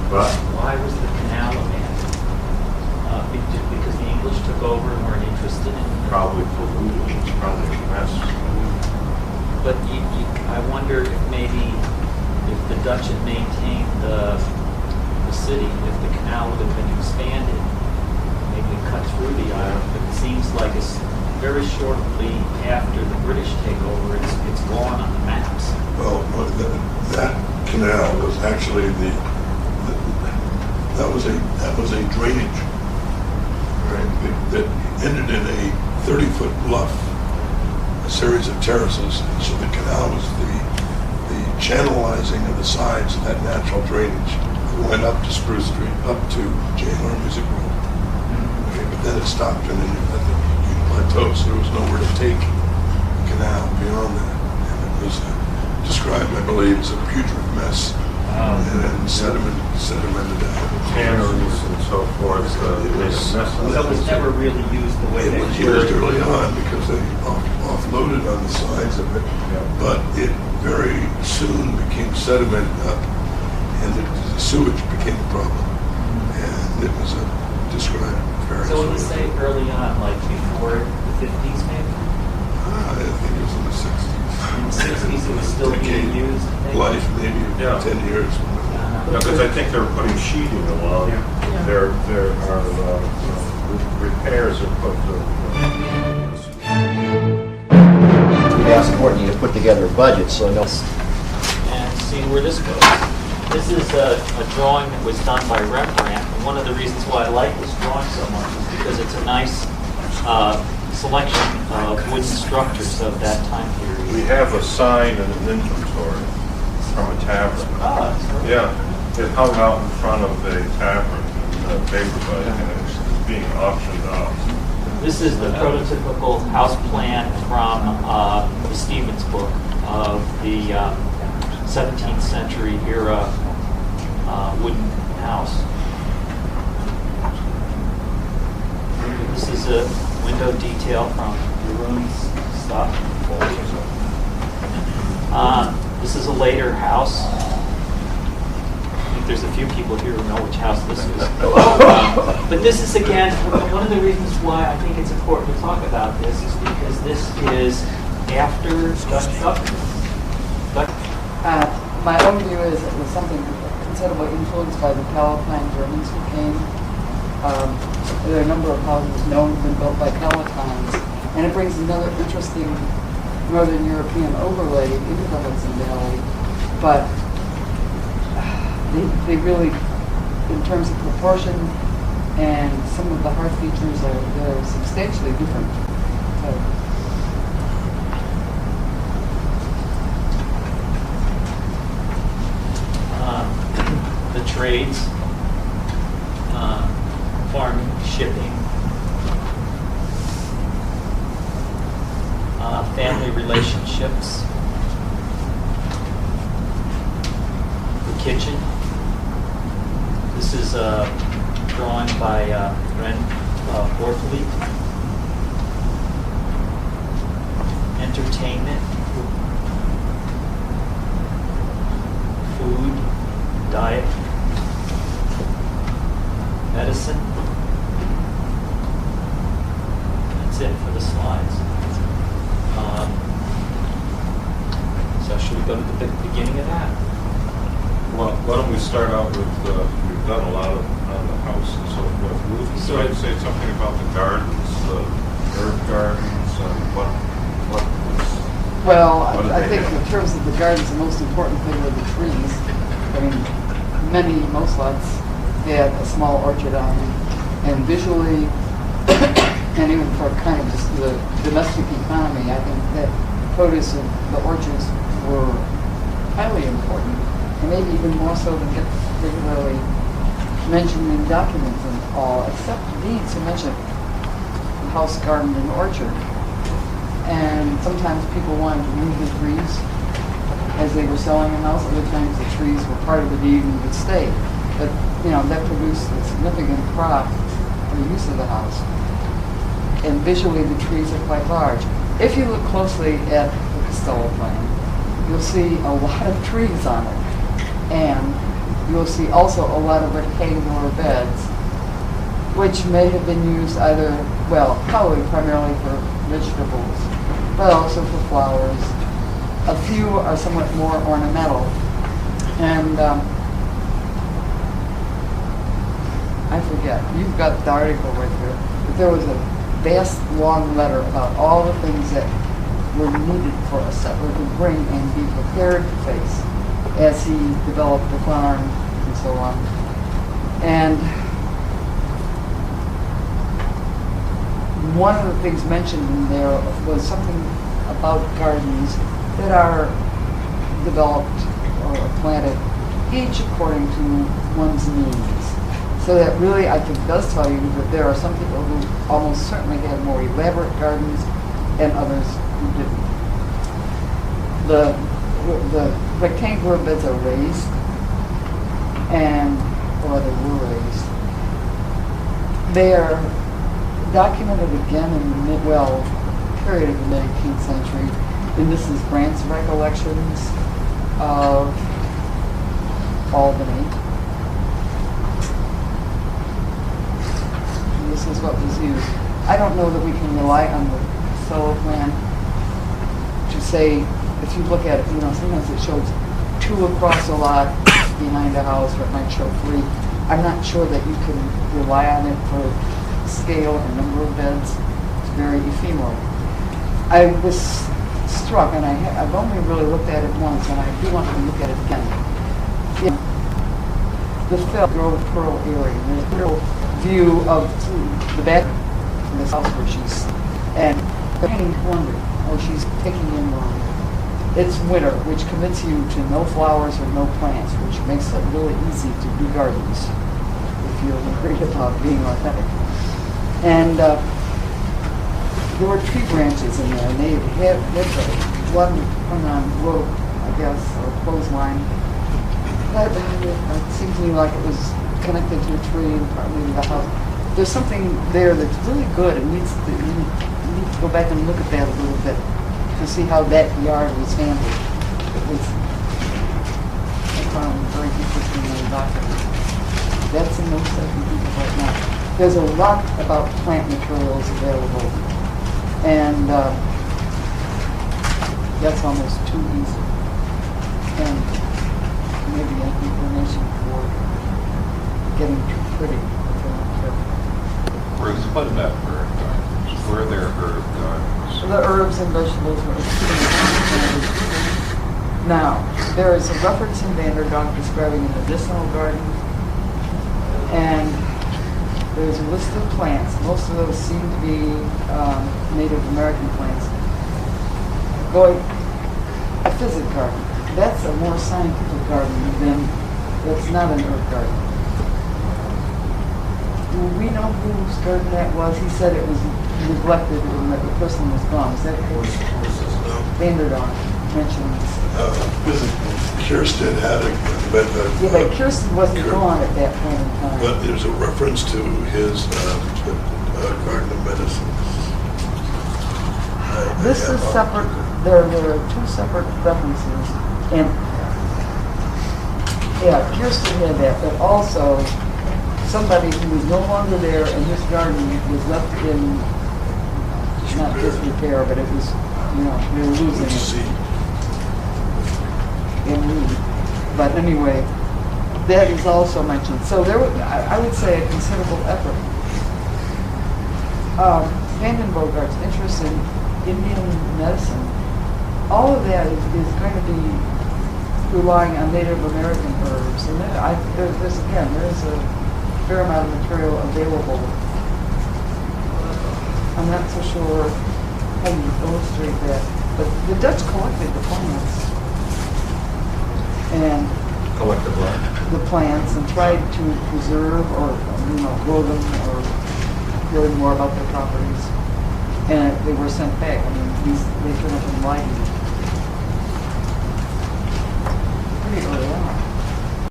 But Why was the canal abandoned? Because the English took over and weren't interested in it? probably pollution, probably a mess. But I wonder if maybe if the Dutch had maintained the city, if the canal would have been expanded, maybe cut through the island. But it seems like it's very shortly after the British takeover, it's gone on the maps. Well, that canal was actually that was a drainage, right? That ended in a 30-foot bluff, a series of terraces. And so the canal was the channelizing of the sides of that natural drainage. It went up to Spruce Street, up to J&R Music Road. Okay, but then it stopped and then at the plateau, so there was nowhere to take the canal beyond that. And it was described, I believe, as a putrid mess. And then sedimented out. Tanneries and so forth. So it was never really used the way It they was were. used early on because they offloaded on the sides of it, but it very soon became sedimented up, and the sewage became a problem, and it was described very. So when you say early on, like before the 50s maybe? I think it was in the 60s. In the 60s it was still being used? Maybe? Life, maybe Yeah. 10 years. Because I think they're putting sheeting along. There are repairs are put to. We asked Courtney to put together a budget, so no. And see where this goes. This is a drawing that was done by Rembrandt, and one of the reasons why I like this drawing so much is because it's a nice selection of wooden structures of that time period. We have a sign and an inventory from a tavern. Oh, that's great. Yeah, it hung out in front of a tavern in a paper bag, and it's being auctioned off. This is the prototypical house plan from the Stevens book of the 17th century era wooden house. This is a window detail from the ruins stuff. This is a later house. I think there's a few people here who know which house this is. But this is, again, one of the reasons why I think it's important to talk about this is because this is after Dutch government. My own view is it was something considerably influenced by the Palatine Germans who came. There are a number of houses known to have been built by Palatines, and it brings another interesting Northern European overlay into the Hudson Valley. But they really, in terms of proportion and some of the hearth features, they're substantially different. The trades, farming, shipping, family relationships, the kitchen. This is a drawing by Ren Bortolete. Entertainment, food, diet, medicine. That's it for the slides. So should we go to the beginning of that? Well, why don't we start out with, we've done a lot on the house and so forth. Ruth, would you like to say something about the gardens, the herb gardens, and what was... Well, what did I they think have? in terms of the gardens, the most important thing were the trees. I mean, most lots had a small orchard on them, and visually, and even for kind of just the domestic economy, I think that produce of the orchards were highly important, and maybe even more so than get regularly mentioned in documents and all, except deeds to mention house, garden, and orchard. And sometimes people wanted to move the trees as they were selling a house. Other times the trees were part of the deed and would stay. But, that produced a significant crop for the use of the house. And visually the trees are quite large. If you look closely at the Costello plan, you'll see a lot of trees on it. And you'll see also a lot of rectangular beds, which may have been used either, well, probably primarily for vegetables, but also for flowers. A few are somewhat more ornamental. And I forget, you've got the article right here, but there was a vast long letter about all the things that were needed for a settler to bring and be prepared to face as he developed the farm and so on. And one of the things mentioned in there was something about gardens that are developed or planted each according to one's needs. So that really, I think, does tell you that there are some people who almost certainly had more elaborate gardens and others who didn't. The rectangular beds are raised, or they were raised. They are documented again in the period of the 19th century in Mrs. Brandt's recollections of Albany. And this is what was used. I don't know that we can rely on the solo plan to say, if you look at it, sometimes it shows 2 across a lot behind a house, or it might show 3. I'm not sure that you can rely on it for scale or number of beds. It's very ephemeral. I was struck, and I've only really looked at it once, and I do want to look at it again. The Grove Pearl area, there's a real view of the back of this house where she's, and the painting wondering, or she's taking in wrong. It's winter, which commits you to no flowers or no plants, which makes it really easy to do gardens if you're worried about being authentic. And there were tree branches in there, and they had one hung on rope, I guess, or clothesline. But it seemed to me like it was connected to a tree and partly to the house. There's something there that's really good. You need to go back and look at that a little bit to see how that yard was handled. It was, I found very interesting in the document. That's in those 7 people right now. There's a lot about plant materials available, and that's almost too easy. And maybe an inclination for getting too pretty. Bruce, what about herb gardens? Were there herb gardens? The herbs and vegetables were extremely. Now, there is a reference in Vanderdonk describing a medicinal garden, and there's a list of plants. Most of those seem to be Native American plants. A physic garden. That's a more scientific garden that's not an herb garden. Do we know whose garden that was? He said it was neglected and that the person was gone. Is that correct? Vanderdonk mentions. Kirsten had a bed. Yeah, but Kirsten wasn't gone at that point in time. But there's a reference to his garden of medicine. This is separate. There are 2 separate references, and Kirsten had that, but also somebody who was no longer there, and his garden was left in not disrepair, but it was, they were losing it. But anyway, that is also mentioned. So there was, I would say, a considerable effort. Vandenbogart's interest in Indian medicine, all of that is going to be relying on Native American herbs. And there's a fair amount of material available. I'm not so sure how you illustrate that, but the Dutch collected the plants. And Collected what? the plants and tried to preserve or grow them or learn more about their properties. And they were sent back. I mean, they turned up in writing pretty early on.